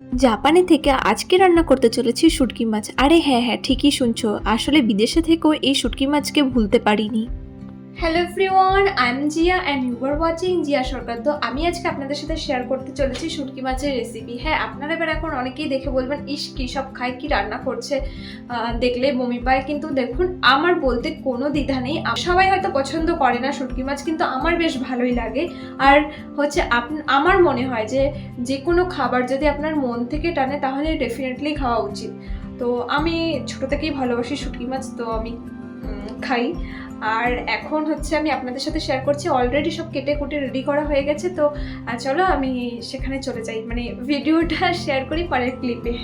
জাপানে থেকে আজকে রান্না করতে চলেছি শুটকি মাছ। আরে হ্যাঁ হ্যাঁ, ঠিকই শুনছো, আসলে বিদেশে থেকেও এই শুটকি মাছকে ভুলতে পারিনি। Hello everyone, I am Zia and you are watching Zia Sarkar. তো আমি আজকে আপনাদের সাথে শেয়ার করতে চলেছি শুটকি মাছের রেসিপি। হ্যাঁ, আপনারা এবার এখন অনেকেই দেখে বলবেন, ইস কী সব খায়, কি রান্না করছে, দেখলে বমি পায়। কিন্তু দেখুন, আমার বলতে কোনো দ্বিধা নেই। সবাই হয়তো পছন্দ করে না শুটকি মাছ, কিন্তু আমার বেশ ভালোই লাগে। আর হচ্ছে আমার মনে হয় যে যে কোনো খাবার যদি আপনার মন থেকে টানে তাহলে ডেফিনেটলি খাওয়া উচিত। তো আমি ছোটো থেকেই ভালোবাসি শুটকি মাছ, তো আমি খাই। আর এখন হচ্ছে আমি আপনাদের সাথে শেয়ার করছি, অলরেডি সব কেটে কুটে রেডি করা হয়ে গেছে। তো চলো আমি সেখানে চলে যাই, মানে ভিডিওটা শেয়ার করি পরের ক্লিপে।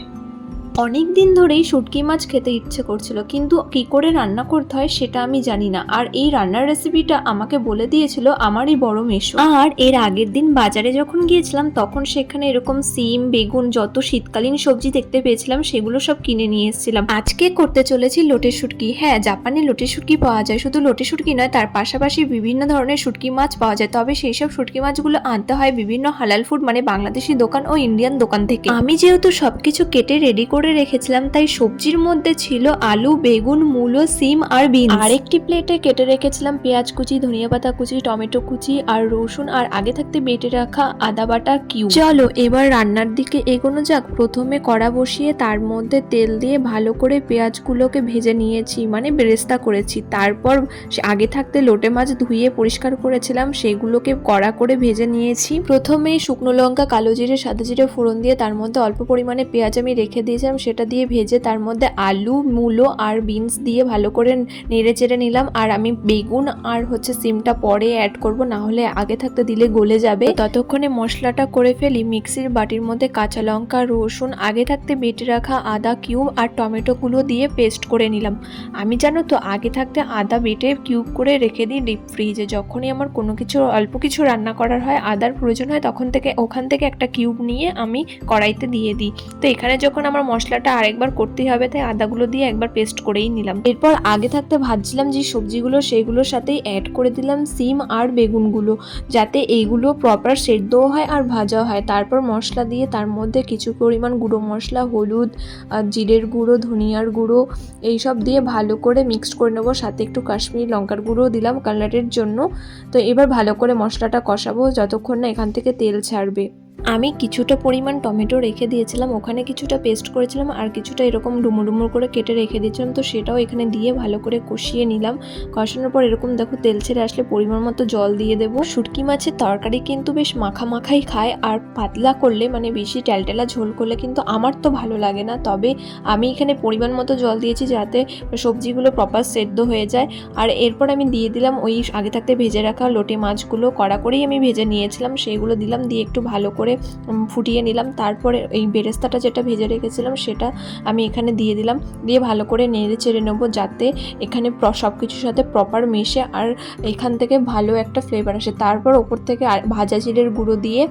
অনেক দিন ধরেই শুটকি মাছ খেতে ইচ্ছে করছিল, কিন্তু কি করে রান্না করতে হয় সেটা আমি জানি না। আর এই রান্নার রেসিপিটা আমাকে বলে দিয়েছিল আমারই বড় মেসো। আর এর আগের দিন বাজারে যখন গিয়েছিলাম তখন সেখানে এরকম সিম, বেগুন, যত শীতকালীন সবজি দেখতে পেয়েছিলাম সেগুলো সব কিনে নিয়ে এসেছিলাম। আজকে করতে চলেছি লোটে শুটকি। হ্যাঁ, জাপানে লোটে শুটকি পাওয়া যায়। শুধু লোটে শুটকি নয়, তার পাশাপাশি বিভিন্ন ধরনের শুটকি মাছ পাওয়া যায়। তবে সেই সব শুটকি মাছগুলো আনতে হয় বিভিন্ন হালাল ফুড মানে বাংলাদেশি দোকান ও ইন্ডিয়ান দোকান থেকে। আমি যেহেতু সবকিছু কেটে রেডি করে রেখেছিলাম, তাই সবজির মধ্যে ছিল আলু, বেগুন, মূলো, সিম আর বিনস। আরেকটি প্লেটে কেটে রেখেছিলাম পেঁয়াজ কুচি, ধনিয়া পাতা কুচি, টমেটো কুচি আর রসুন, আর আগে থাকতে বেটে রাখা আদা বাটা কিউব। চলো এবার রান্নার দিকে এগোনো যাক। প্রথমে কড়া বসিয়ে তার মধ্যে তেল দিয়ে ভালো করে পেঁয়াজগুলোকে ভেজে নিয়েছি, মানে বেরেস্তা করেছি। তারপর আগে থাকতে লোটে মাছ ধুয়ে পরিষ্কার করেছিলাম, সেগুলোকে কড়া করে ভেজে নিয়েছি। প্রথমে শুকনো লঙ্কা, কালো জিরে, সাদা জিরে ফোড়ন দিয়ে তার মধ্যে অল্প পরিমাণে পেঁয়াজ আমি রেখে দিয়েছিলাম, সেটা দিয়ে ভেজে তার মধ্যে আলু, মূলো আর বিনস দিয়ে ভালো করে নেড়ে চেড়ে নিলাম। আর আমি বেগুন আর হচ্ছে সিমটা পরে অ্যাড করব, না হলে আগে থাকতে দিলে গলে যাবে। ততক্ষণে মশলাটা করে ফেলি। মিক্সির বাটির মধ্যে কাঁচা লঙ্কা, রসুন, আগে থাকতে বেটে রাখা আদা কিউব আর টমেটোগুলো দিয়ে পেস্ট করে নিলাম। আমি জানো তো আগে থাকতে আদা বেটে কিউব করে রেখে দিই ডিপ ফ্রিজে। যখনই আমার কোনো কিছু অল্প কিছু রান্না করার হয়, আদার প্রয়োজন হয়, তখন থেকে ওখান থেকে একটা কিউব নিয়ে আমি কড়াইতে দিয়ে দিই। তো এখানে যখন আমার মশলাটা আরেকবার করতেই হবে, তাই আদাগুলো দিয়ে একবার পেস্ট করেই নিলাম। এরপর আগে থাকতে ভাজছিলাম যে সবজিগুলো, সেইগুলোর সাথেই অ্যাড করে দিলাম সিম আর বেগুনগুলো, যাতে এইগুলো প্রপার সেদ্ধও হয় আর ভাজাও হয়। তারপর মশলা দিয়ে তার মধ্যে কিছু পরিমাণ গুঁড়ো মশলা, হলুদ, জিরের গুঁড়ো, ধনিয়ার গুঁড়ো এইসব দিয়ে ভালো করে মিক্সড করে নেবো। সাথে একটু কাশ্মীরি লঙ্কার গুঁড়ো দিলাম কালারের জন্য। তো এবার ভালো করে মশলাটা কষাবো যতক্ষণ না এখান থেকে তেল ছাড়বে। আমি কিছুটা পরিমাণ টমেটো রেখে দিয়েছিলাম, ওখানে কিছুটা পেস্ট করেছিলাম আর কিছুটা এরকম ডুমুর ডুমুর করে কেটে রেখে দিয়েছিলাম। তো সেটাও এখানে দিয়ে ভালো করে কষিয়ে নিলাম। কষানোর পর এরকম দেখো তেল ছেড়ে আসলে পরিমাণ মতো জল দিয়ে দেবো। শুটকি মাছের তরকারি কিন্তু বেশ মাখা মাখাই খায়, আর পাতলা করলে মানে বেশি টেলটেলা ঝোল করলে কিন্তু আমার তো ভালো লাগে না। তবে আমি এখানে পরিমাণ মতো জল দিয়েছি যাতে সবজিগুলো প্রপার সেদ্ধ হয়ে যায়। আর এরপর আমি দিয়ে দিলাম ওই আগে থাকতে ভেজে রাখা লোটে মাছগুলো, কড়া করেই আমি ভেজে নিয়েছিলাম, সেইগুলো দিলাম, দিয়ে একটু ভালো করে ফুটিয়ে নিলাম। তারপরে এই বেরেস্তাটা যেটা ভেজে রেখেছিলাম সেটা আমি এখানে দিয়ে দিলাম, দিয়ে ভালো করে নেড়ে চেড়ে নেবো যাতে এখানে সব কিছুর সাথে প্রপার মেশে আর এখান থেকে ভালো একটা ফ্লেভার আসে। তারপর ওপর থেকে ভাজা জিরের গুঁড়ো দিয়ে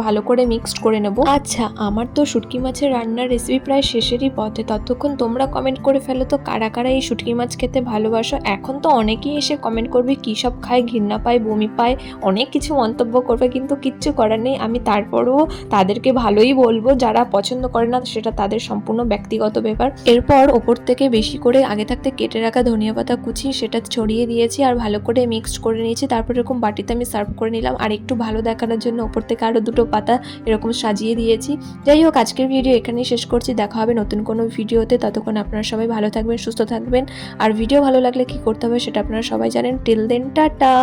ভালো করে মিক্সড করে নেব। আচ্ছা, আমার তো শুটকি মাছের রান্নার রেসিপি প্রায় শেষেরই পথে। ততক্ষণ তোমরা কমেন্ট করে ফেলো তো কারা কারা এই শুটকি মাছ খেতে ভালোবাসো। এখন তো অনেকেই এসে কমেন্ট করবে কী সব খায়, ঘৃণা পায়, বমি পায়, অনেক কিছু মন্তব্য করবে, কিন্তু কিচ্ছু করার নেই। আমি তারপরও তাদেরকে ভালোই বলবো। যারা পছন্দ করে না সেটা তাদের সম্পূর্ণ ব্যক্তিগত ব্যাপার। এরপর ওপর থেকে বেশি করে আগে থাকতে কেটে রাখা ধনিয়া পাতা কুচি সেটা ছড়িয়ে দিয়েছি আর ভালো করে মিক্সড করে নিয়েছি। তারপর এরকম বাটিতে আমি সার্ভ করে নিলাম, আর একটু ভালো দেখানোর জন্য ওপর থেকে আরও দুটো পাতা এরকম সাজিয়ে দিয়েছি। যাই হোক, আজকের ভিডিও এখানেই শেষ করছি। দেখা হবে নতুন কোনো ভিডিওতে। ততক্ষণ আপনারা সবাই ভালো থাকবেন, সুস্থ থাকবেন। আর ভিডিও ভালো লাগলে কি করতে হবে সেটা আপনারা সবাই জানেন। Till then, tata.